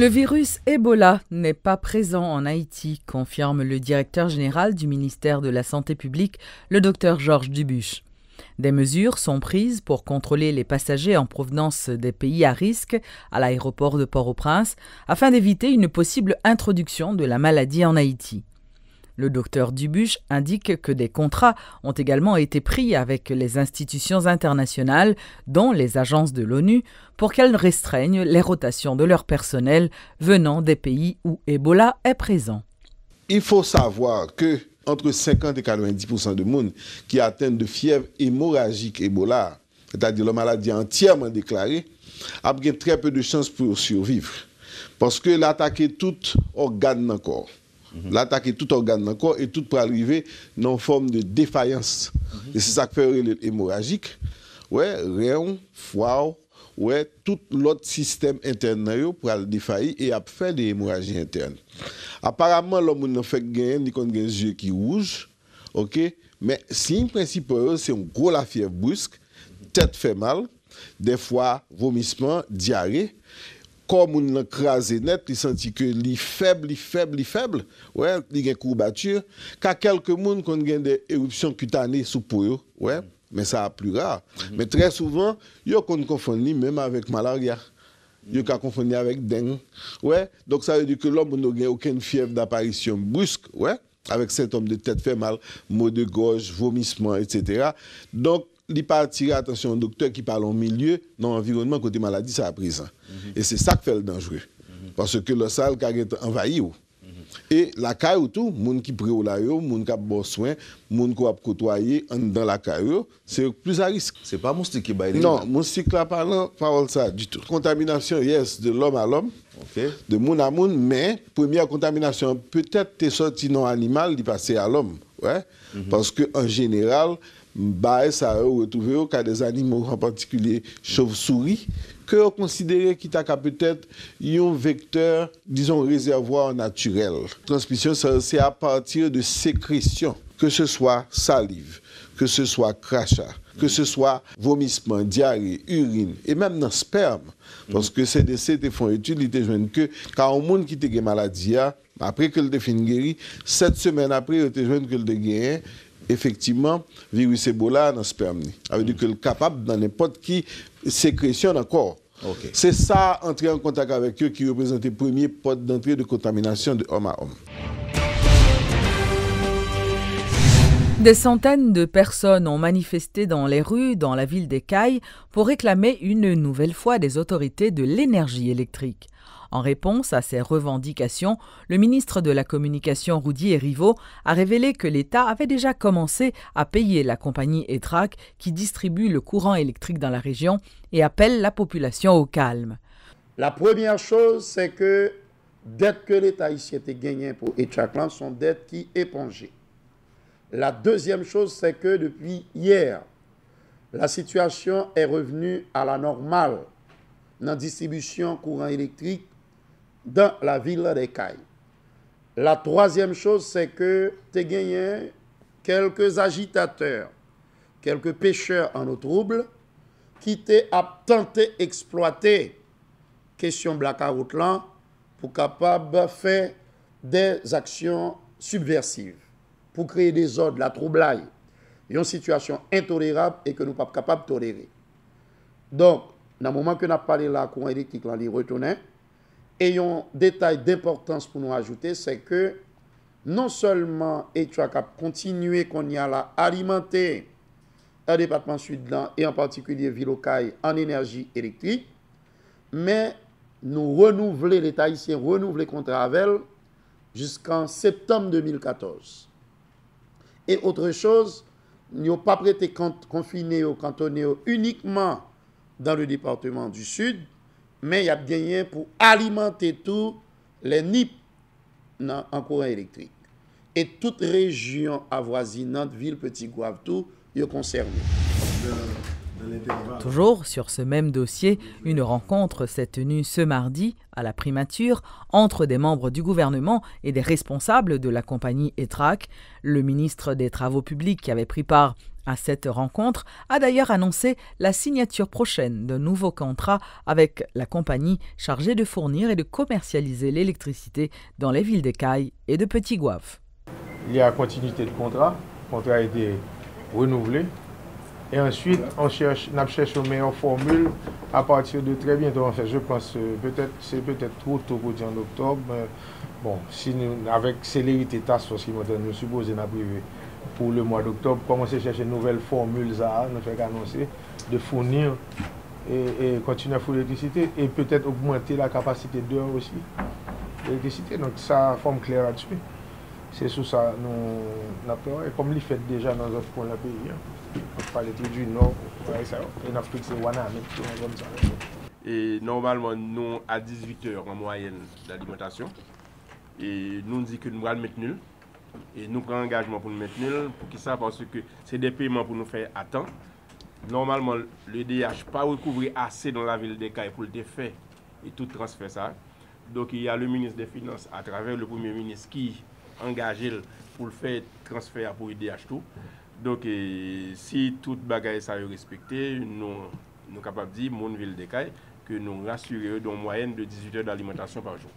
Le virus Ebola n'est pas présent en Haïti, confirme le directeur général du ministère de la Santé publique, le Dr Georges Dubuche. Des mesures sont prises pour contrôler les passagers en provenance des pays à risque à l'aéroport de Port-au-Prince afin d'éviter une possible introduction de la maladie en Haïti. Le docteur Dubuche indique que des contrats ont également été pris avec les institutions internationales, dont les agences de l'ONU, pour qu'elles restreignent les rotations de leur personnel venant des pays où Ebola est présent. Il faut savoir que entre 50 et 90% de monde qui atteignent de fièvre hémorragique Ebola, c'est-à-dire la maladie entièrement déclarée, a très peu de chances pour survivre. Parce que l'attaque est tout organe dans le corps. L'attaque est tout organe dans le corps et tout peut arriver dans une forme de défaillance. Et c'est ça qui fait l'hémorragique. Ouais, rein, foie, ouais, tout l'autre système interne pour le défaillir et a fait des hémorragies internes. Apparemment, l'homme n'a fait gagner, il a des yeux qui rougent, ok? Mais signe principal, c'est un gros la fièvre brusque, tête fait mal, des fois vomissement, diarrhée. Comme on l'a crasé net, il sentit que il faible, ouais, il y a une courbature. Qu'à quelques monde qu'on a des éruptions cutanées sous peau, ouais, mais ça a plus rare. Mais très souvent, il y a qu'on confond même avec malaria. Il y a qu'on confond avec dengue, ouais. Donc ça veut dire que l'homme n'a aucune fièvre d'apparition brusque, ouais, avec symptômes de tête fait mal, maux de gorge, vomissement, etc. Donc il pas attirer attention au docteur qui parle en milieu, dans l'environnement côté maladie, ça a présent. Et c'est ça qui fait le dangereux. Parce que le sale qui a envahi. Et la caille tout, moun qui prend la yo, moun qui a bon soin, moun qui a côtoyé dans la caille, c'est plus à risque. C'est pas moustique qui baille. Non, moustique là parle ça du tout. Contamination, yes, de l'homme à l'homme, de moun à moun, mais première contamination, peut-être t'es sorti non animal, il passé à l'homme, ouais, parce que en général, ça a retrouvé au cas des animaux, en particulier chauves-souris, que on considérait qu'il a peut-être un vecteur, disons, réservoir naturel. Transmission, c'est à partir de sécrétions, que ce soit salive, que ce soit crachat, que ce soit vomissement, diarrhée, urine, et même dans le sperme. Parce que ces décès font étude, ils te joignent que quand un monde qui a une maladie, après que le définit guéri, 7 semaines après, ils te joignent que le guéri. Effectivement, virus Ebola dans le sperme. Ça veut dire que le capable dans n'importe qui sécrétion encore. C'est ça, entrer en contact avec eux, qui représente le premier porte d'entrée de contamination de homme à homme. Des centaines de personnes ont manifesté dans les rues, dans la ville d'Écailles, pour réclamer une nouvelle fois des autorités de l'énergie électrique. En réponse à ces revendications, le ministre de la Communication Roudier Rivaux a révélé que l'État avait déjà commencé à payer la compagnie ETRAC qui distribue le courant électrique dans la région et appelle la population au calme. La première chose, c'est que dette que l'État ici a gagné pour ETRAC sont dettes qui épongées. La deuxième chose, c'est que depuis hier, la situation est revenue à la normale dans la distribution courant électrique dans la ville d'Écailles. La troisième chose, c'est que tu as gagné quelques agitateurs, quelques pêcheurs en eau trouble qui t'ont tenté d'exploiter question blackout là pour capable de faire des actions subversives, pour créer des ordres, la troublage, une situation intolérable et que nous ne sommes pas capables de tolérer. Donc, dans le moment que nous avons parlé de la courant électrique, on y retourne. Et un détail d'importance pour nous ajouter, c'est que non seulement ETRAC a continué qu'on y a là alimenter un département sud et en particulier Ville-aux-Cailles en énergie électrique, mais nous renouveler, l'État haïtien renouveler contrat avec elle jusqu'en septembre 2014. Et autre chose, nous n'avons pas prêté confiné ou cantonné uniquement dans le département du Sud, mais il y a gagné pour alimenter tous les NIP en courant électrique. Et toute région avoisinante, ville, Petit Gouave, tout, est concernée. Toujours sur ce même dossier, une rencontre s'est tenue ce mardi à la primature entre des membres du gouvernement et des responsables de la compagnie ETRAC. Le ministre des Travaux publics qui avait pris part À cette rencontre, a d'ailleurs annoncé la signature prochaine d'un nouveau contrat avec la compagnie chargée de fournir et de commercialiser l'électricité dans les villes d'Écailles et de Petit-Goâve. Il y a continuité de contrat. Le contrat a été renouvelé. Et ensuite, on cherche une meilleure formule à partir de très bientôt. En fait, je pense que c'est peut-être trop tôt pour dire en octobre. Mais bon, si nous, avec célérité, task force qui nous suppose pour le mois d'octobre, commencer à chercher une nouvelle formule, nous fait annoncer, de fournir et continuer à fournir l'électricité et peut-être augmenter la capacité d'heure aussi d'électricité. Donc ça forme claire là-dessus. C'est sous ça nous avons et comme il fait déjà dans d'autres coins du pays. On parle du Nord, et l'Afrique c'est Wana, comme ça. Et normalement, nous à 18h en moyenne d'alimentation. Et nous disons que nous allons mettre nul. Et nous prenons engagement pour nous mettre nul. Pour qui ça? Parce que c'est des paiements pour nous faire à temps. Normalement, le DH pas recouvrir assez dans la ville d'Écailles pour le défaire et tout transfert ça. Donc il y a le ministre des Finances à travers le Premier ministre qui engage pour le faire transfert pour le DH tout. Donc, si toute bagaille ça est respecté, nous sommes capables de dire, mon ville d'Écailles, que nous rassurons d'une moyenne de 18 heures d'alimentation par jour.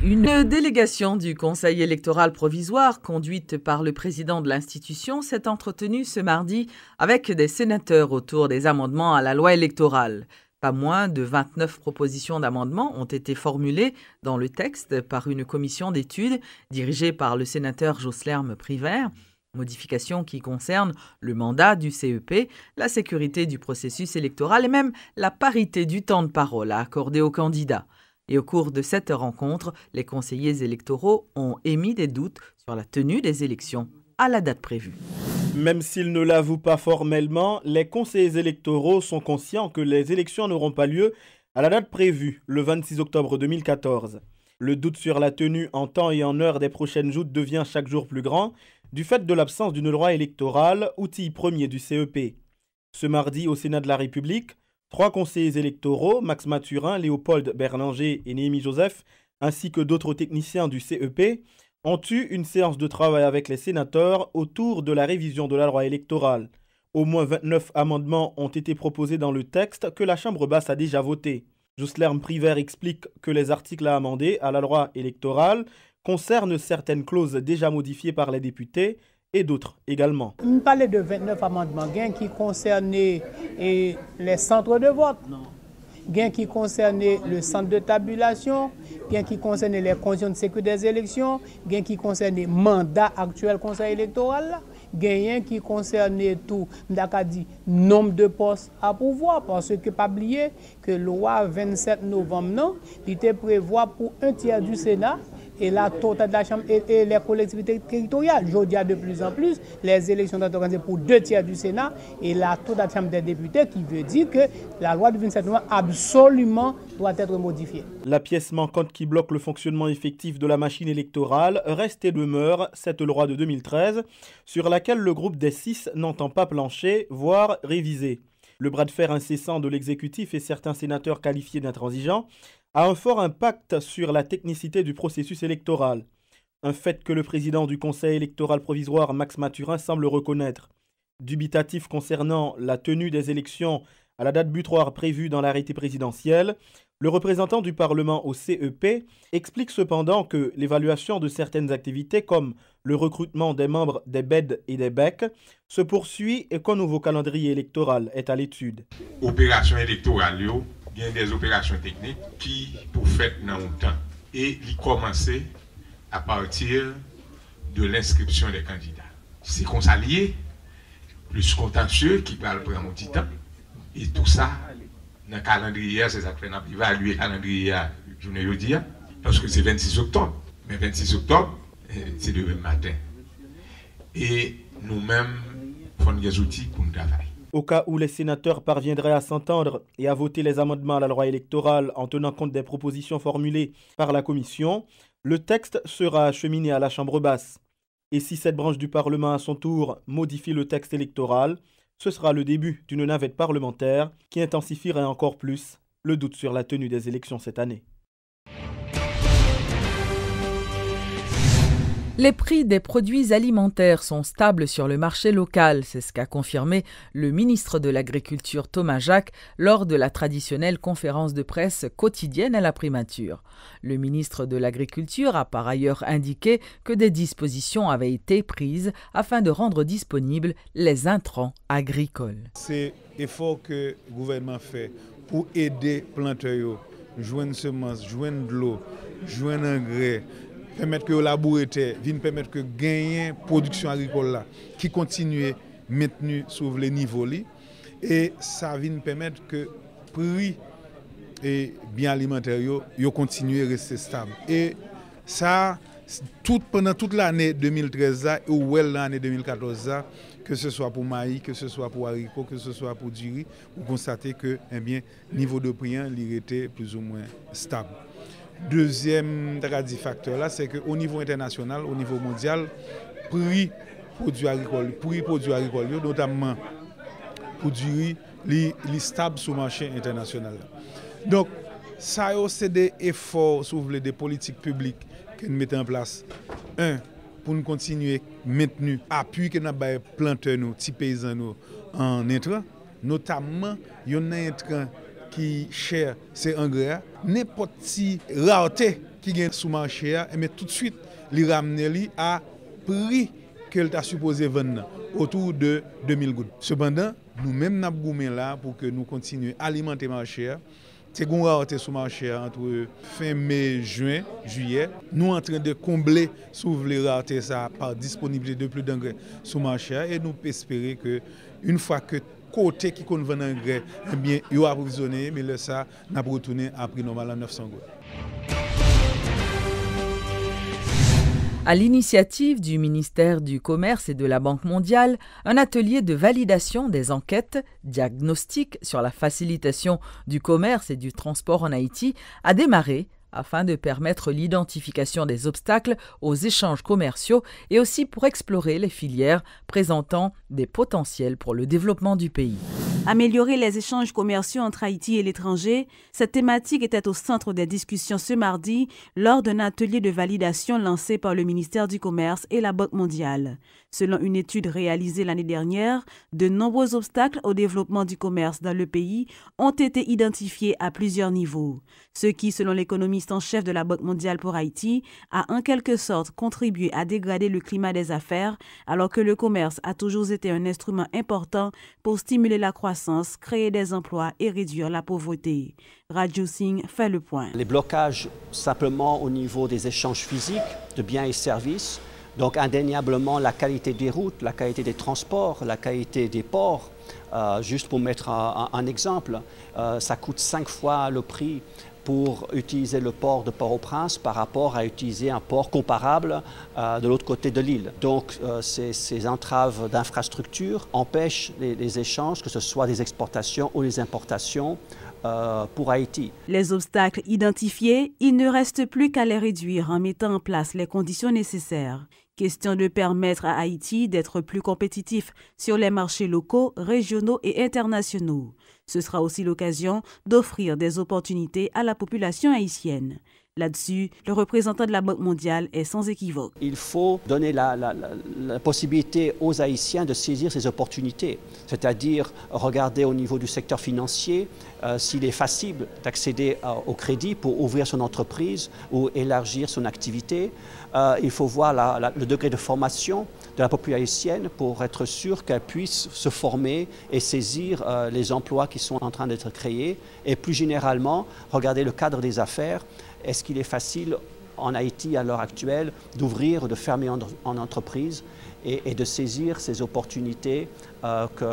Une délégation du Conseil électoral provisoire, conduite par le président de l'institution, s'est entretenue ce mardi avec des sénateurs autour des amendements à la loi électorale. Pas moins de 29 propositions d'amendements ont été formulées dans le texte par une commission d'études dirigée par le sénateur Joslerme Privert. Modifications qui concernent le mandat du CEP, la sécurité du processus électoral et même la parité du temps de parole à accorder aux candidats. Et au cours de cette rencontre, les conseillers électoraux ont émis des doutes sur la tenue des élections à la date prévue. Même s'ils ne l'avouent pas formellement, les conseillers électoraux sont conscients que les élections n'auront pas lieu à la date prévue, le 26 octobre 2014. Le doute sur la tenue en temps et en heure des prochaines joutes devient chaque jour plus grand du fait de l'absence d'une loi électorale, outil premier du CEP. Ce mardi, au Sénat de la République, 3 conseillers électoraux, Max Mathurin, Léopold Berlinger et Néhémie Joseph, ainsi que d'autres techniciens du CEP, ont eu une séance de travail avec les sénateurs autour de la révision de la loi électorale. Au moins 29 amendements ont été proposés dans le texte que la Chambre basse a déjà voté. Joslerme Privert explique que les articles à amender à la loi électorale concernent certaines clauses déjà modifiées par les députés et d'autres également. On parlait de 29 amendements qui concernaient les centres de vote. Qui concernait le centre de tabulation, qui concernait les conditions de sécurité des élections, qui concernait le mandat actuel conseil électoral, qui concernait tout, nombre de postes à pourvoir, parce que pas oublier que la loi 27 novembre, il était prévoit pour 1/3 du Sénat et la totale de la Chambre et les collectivités territoriales. Je dis de plus en plus, les élections sont organisées pour 2/3 du Sénat et la totale de la Chambre des députés, qui veut dire que la loi du 27 novembre absolument doit être modifiée. La pièce manquante qui bloque le fonctionnement effectif de la machine électorale reste et demeure cette loi de 2013 sur laquelle le groupe des 6 n'entend pas plancher, voire réviser. Le bras de fer incessant de l'exécutif et certains sénateurs qualifiés d'intransigeants a un fort impact sur la technicité du processus électoral. Un fait que le président du Conseil électoral provisoire, Max Mathurin, semble reconnaître. Dubitatif concernant la tenue des élections à la date butoir prévue dans l'arrêté présidentiel, le représentant du Parlement au CEP explique cependant que l'évaluation de certaines activités comme le recrutement des membres des BED et des BEC se poursuit et qu'un nouveau calendrier électoral est à l'étude. Opération électorale, il y a des opérations techniques qui pour faire dans le temps et ils commencent à partir de l'inscription des candidats. C'est qu'on s'allie plus contentieux qui va prendre du temps et tout ça dans le calendrier, c'est ça que nous évaluer le calendrier je ne dis parce que c'est 26 octobre. Mais 26 octobre, c'est demain matin. Et nous-mêmes, nous avons des outils pour nous travailler. Au cas où les sénateurs parviendraient à s'entendre et à voter les amendements à la loi électorale en tenant compte des propositions formulées par la Commission, le texte sera acheminé à la Chambre basse. Et si cette branche du Parlement à son tour modifie le texte électoral, ce sera le début d'une navette parlementaire qui intensifierait encore plus le doute sur la tenue des élections cette année. Les prix des produits alimentaires sont stables sur le marché local, c'est ce qu'a confirmé le ministre de l'Agriculture Thomas Jacques lors de la traditionnelle conférence de presse quotidienne à la primature. Le ministre de l'Agriculture a par ailleurs indiqué que des dispositions avaient été prises afin de rendre disponibles les intrants agricoles. C'est l'effort que le gouvernement fait pour aider les planteurs, joindre semences, joindre de l'eau, joindre engrais, permettre que le labour vienne permettre que gagner production agricole là qui continue maintenu sur les niveaux là et ça vient permettre que prix et biens alimentaires yo continue à rester stable et ça pendant toute l'année 2013 là ou l'année 2014 là, que ce soit pour maïs, que ce soit pour haricots, que ce soit pour du riz, vous constatez que niveau de prix il était plus ou moins stable. Deuxième facteur là, c'est qu'au niveau international, au niveau mondial, prix produits agricoles, notamment pour du riz, est stable sur le marché international. Donc, ça c'est des efforts, des politiques publiques que nous mettons en place. Un, pour nous continuer à maintenir l'appui que nous avons planteurs, petits paysans en intrant, notamment, il y a un intrant qui cher, c'est engrais. N'importe qui rareté qui gagne sous marché, mais tout de suite, les ramener à prix qu'elle t'a supposé vendre autour de 2000 gouttes. Cependant, nous-mêmes nous avons là pour que nous continuions à alimenter le marché. C'est une rareté sous marché entre fin mai, juin, juillet. Nous sommes en train de combler sur les raretés par disponibilité de plus d'engrais sous marché et nous espérons que une fois que côté qui compte vendre engrais, eh bien, il a approvisionné, mais le ça n'a pas retourné à prix normal à 900 gouttes. À l'initiative du ministère du Commerce et de la Banque mondiale, un atelier de validation des enquêtes diagnostiques sur la facilitation du commerce et du transport en Haïti a démarré afin de permettre l'identification des obstacles aux échanges commerciaux et aussi pour explorer les filières présentant des potentiels pour le développement du pays. Améliorer les échanges commerciaux entre Haïti et l'étranger, cette thématique était au centre des discussions ce mardi lors d'un atelier de validation lancé par le ministère du Commerce et la Banque mondiale. Selon une étude réalisée l'année dernière, de nombreux obstacles au développement du commerce dans le pays ont été identifiés à plusieurs niveaux, ce qui, selon l'économiste en chef de la Banque mondiale pour Haïti, a en quelque sorte contribué à dégrader le climat des affaires, alors que le commerce a toujours été un instrument important pour stimuler la croissance, créer des emplois et réduire la pauvreté. Radio Singh fait le point. Les blocages simplement au niveau des échanges physiques de biens et services, donc indéniablement la qualité des routes, la qualité des transports, la qualité des ports. Juste pour mettre un exemple, ça coûte 5 fois le prix pour utiliser le port de Port-au-Prince par rapport à utiliser un port comparable de l'autre côté de l'île. Donc ces entraves d'infrastructures empêchent les échanges, que ce soit des exportations ou des importations pour Haïti. Les obstacles identifiés, il ne reste plus qu'à les réduire en mettant en place les conditions nécessaires. Question de permettre à Haïti d'être plus compétitif sur les marchés locaux, régionaux et internationaux. Ce sera aussi l'occasion d'offrir des opportunités à la population haïtienne. Là-dessus, le représentant de la Banque mondiale est sans équivoque. Il faut donner la possibilité aux Haïtiens de saisir ces opportunités, c'est-à-dire regarder au niveau du secteur financier s'il est facile d'accéder au crédit pour ouvrir son entreprise ou élargir son activité. Il faut voir le degré de formation de la population haïtienne pour être sûr qu'elle puisse se former et saisir les emplois qui sont en train d'être créés. Et plus généralement, regarder le cadre des affaires. Est-ce qu'il est facile en Haïti à l'heure actuelle d'ouvrir, de fermer en entreprise et de saisir ces opportunités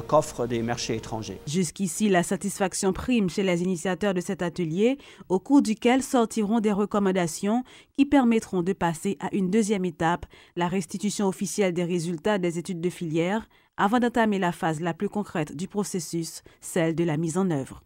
qu'offrent des marchés étrangers. Jusqu'ici, la satisfaction prime chez les initiateurs de cet atelier, au cours duquel sortiront des recommandations qui permettront de passer à une deuxième étape, la restitution officielle des résultats des études de filière, avant d'entamer la phase la plus concrète du processus, celle de la mise en œuvre.